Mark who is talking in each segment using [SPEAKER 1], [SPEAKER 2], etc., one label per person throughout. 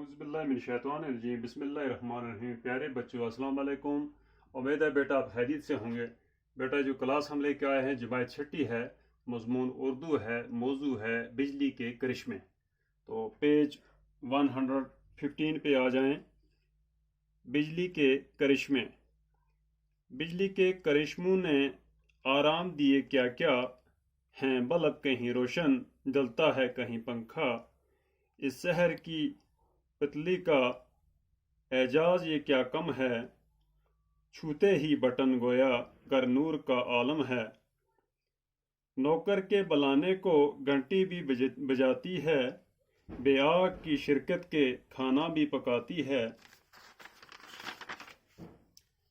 [SPEAKER 1] औज़ुबिल्लाहिमिनश्शैतानिर्रजीम बिस्मिल्लाहिर्रहमानिर्रहीम। प्यारे बच्चों अस्सलाम वालेकुम। उम्मीद है बेटा आप खैरियत से होंगे। बेटा जो क्लास हम लेके आए हैं जमात छठी है, मज़मून उर्दू है, मौजू है बिजली के करिश्मे। तो पेज 115 पे आ जाएं। बिजली के करिश्मे। बिजली के करिश्मों ने आराम दिए क्या क्या हैं, बल्ब कहीं रोशन जलता है कहीं पंखा। इस शहर की पतली का एजाज ये क्या कम है, छूते ही बटन गोया गर नूर का आलम है। नौकर के बुलाने को घंटी भी बजाती है, बेआग की शिरकत के खाना भी पकाती है।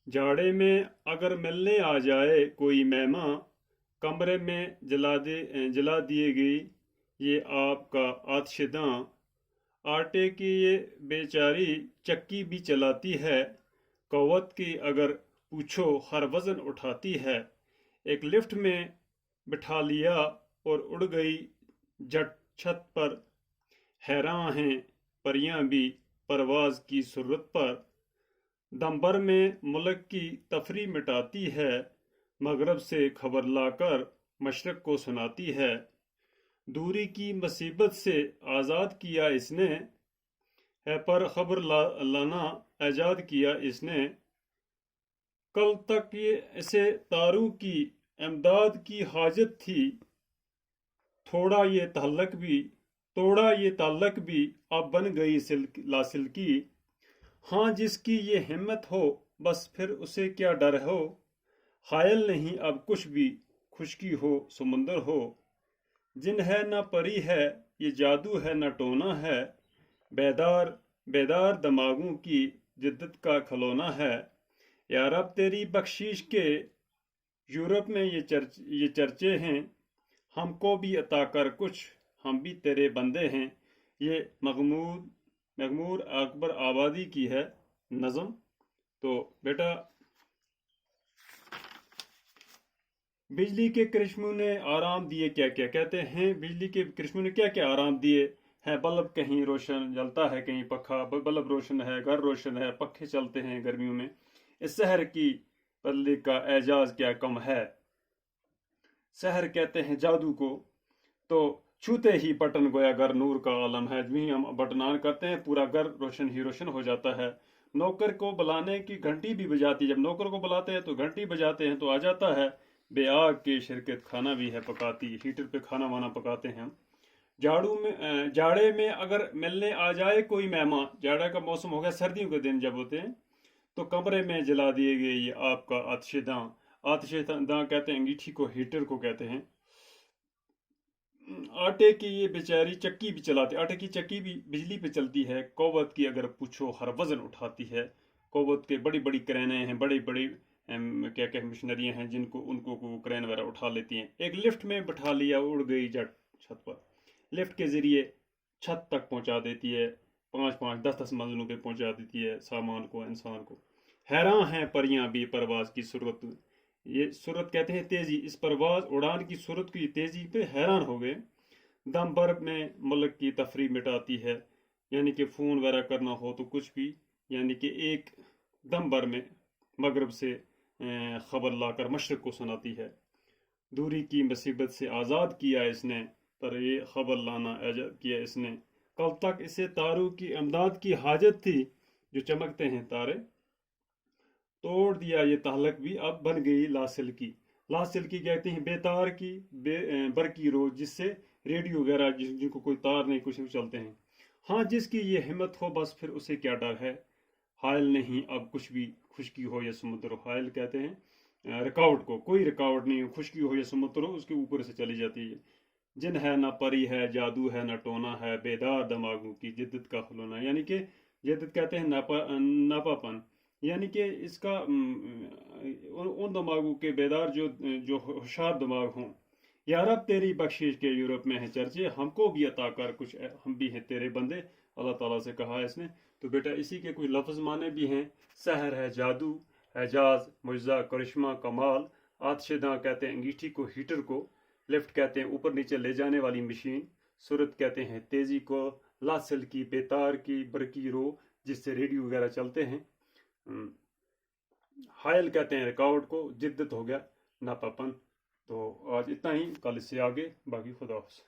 [SPEAKER 1] जाड़े में अगर मिलने आ जाए कोई मेहमान, कमरे में जला दिए गई ये आपका आतिशदां। आटे की ये बेचारी चक्की भी चलाती है, कौवत की अगर पूछो हर वजन उठाती है। एक लिफ्ट में बिठा लिया और उड़ गई जट छत पर, हैरान हैं परियां भी परवाज की सुरत पर। दमबर में मुल्क की तफरी मिटाती है, मगरब से खबर लाकर मशरक को सुनाती है। दूरी की मुसीबत से आज़ाद किया इसने, है पर खबर लाना ऐजाद किया इसने। कल तक ये इसे तारों की इमदाद की हाजत थी, तोड़ा ये ताल्लक भी अब बन गई लासिल की। हाँ जिसकी ये हिम्मत हो बस फिर उसे क्या डर हो, हायल नहीं अब कुछ भी खुशकी हो समुंदर हो। जिन है न परी है ये जादू है न टोना है, बेदार दिमागों की जिद्दत का खिलौना है। या रब तेरी बख्शीश के यूरोप में ये चर्चे हैं, हमको भी अता कर कुछ हम भी तेरे बंदे हैं। ये मगमूर अकबर आबादी की है नज़म। तो बेटा बिजली के करिश्मों ने आराम दिए क्या क्या, कहते हैं बिजली के करिश्मों ने क्या क्या आराम दिए हैं। बल्ब कहीं रोशन जलता है कहीं पखा, बल्ब रोशन है, घर रोशन है, पखे चलते हैं गर्मियों में। इस शहर की पल्ली का एजाज क्या कम है। शहर कहते हैं जादू को, तो छूते ही बटन गोया घर नूर का आलम है। जब ही हम बटन ऑन करते हैं पूरा घर रोशन ही रोशन हो जाता है। नौकर को बुलाने की घंटी भी बजाती है, जब नौकर को बुलाते हैं तो घंटी बजाते हैं तो आ जाता है। बेआग की शिरकत खाना भी है पकाती, हीटर पे खाना वाना पकाते हैं हम। जाड़े में अगर मिलने आ जाए कोई मेहमान, जाड़े का मौसम हो गया, सर्दियों के दिन जब होते हैं तो कमरे में जला दिए गए ये आपका आतिशदां। आतिशदां कहते हैं अंगीठी को, हीटर को कहते हैं। आटे की ये बेचारी चक्की भी चलाती, आटे की चक्की भी बिजली पे चलती है। कौवत की अगर पूछो हर वजन उठाती है। कौवत के बड़ी बड़ी क्रेनें हैं, बड़ी बड़ी क्या क्या मशीनरियां हैं जिनको उनको क्रेन वगैरह उठा लेती हैं। एक लिफ्ट में बिठा लिया, उड़ गई जट छत पर। लिफ्ट के जरिए छत तक पहुंचा देती है, 5-5, 10-10 मंजिलों पे पहुंचा देती है सामान को, इंसान को। हैरान हैं परियां भी परवाज की सूरत, ये सूरत कहते हैं तेजी, इस परवाज उड़ान की सूरत की तेजी पे हैरान हो गए। दम भर में मुल्क की तफरी मिटाती है, यानी कि फ़ोन वगैरह करना हो तो कुछ भी, यानी कि एक दम भर में मगरब से खबर लाकर मशरक को सुनाती है। दूरी की मुसीबत से आज़ाद किया इसने, पर ये खबर लाना ऐजाद किया इसने। कल तक इसे तारों की इमदाद की हाजत थी, जो चमकते हैं तारे। तोड़ दिया ये ताल्लुक भी अब बन गई लासिल की। लासिल की कहते हैं बेतार की, बरकी रोज, जिससे रेडियो वगैरह जिनको कोई तार नहीं कुछ नहीं चलते हैं। हाँ जिसकी ये हिम्मत हो बस फिर उसे क्या डर है, हायल नहीं अब कुछ भी खुशकी हो या समुद्र हो। हायल कहते हैं रुकावट को, कोई रुकावट नहीं हो, खुशकी हो या समुद्र हो उसके ऊपर से चली जाती है। जिन है ना परी है, जादू है ना टोना है, बेदार दिमागों की जिद्दत का खिलौना। यानी कि जिद्दत कहते हैं नापापन, यानी कि इसका उन दिमागों के बेदार जो होशियार दिमाग हों। या रब तेरी बख्शिश के यूरोप में है चर्चे, हमको भी अता कर कुछ हम भी हैं तेरे बंदे, अल्लाह ताला से कहा है इसने। तो बेटा इसी के कुछ लफ्ज़ माने भी हैं। सहर है जादू, एजाज, मुजज़ा, करिश्मा, कमाल। आतिशदां कहते हैं अंगीठी को, हीटर को। लिफ्ट कहते हैं ऊपर नीचे ले जाने वाली मशीन। सूरत कहते हैं तेज़ी को, लासल की, बेतार की, बरकी रो, जिससे रेडियो वगैरह चलते हैं। हायल कहते हैं रुकावट को, जिद्दत हो गया नापापन। तो आज इतना ही, कल इससे आगे, बाकी खुदा हाफ़िज़।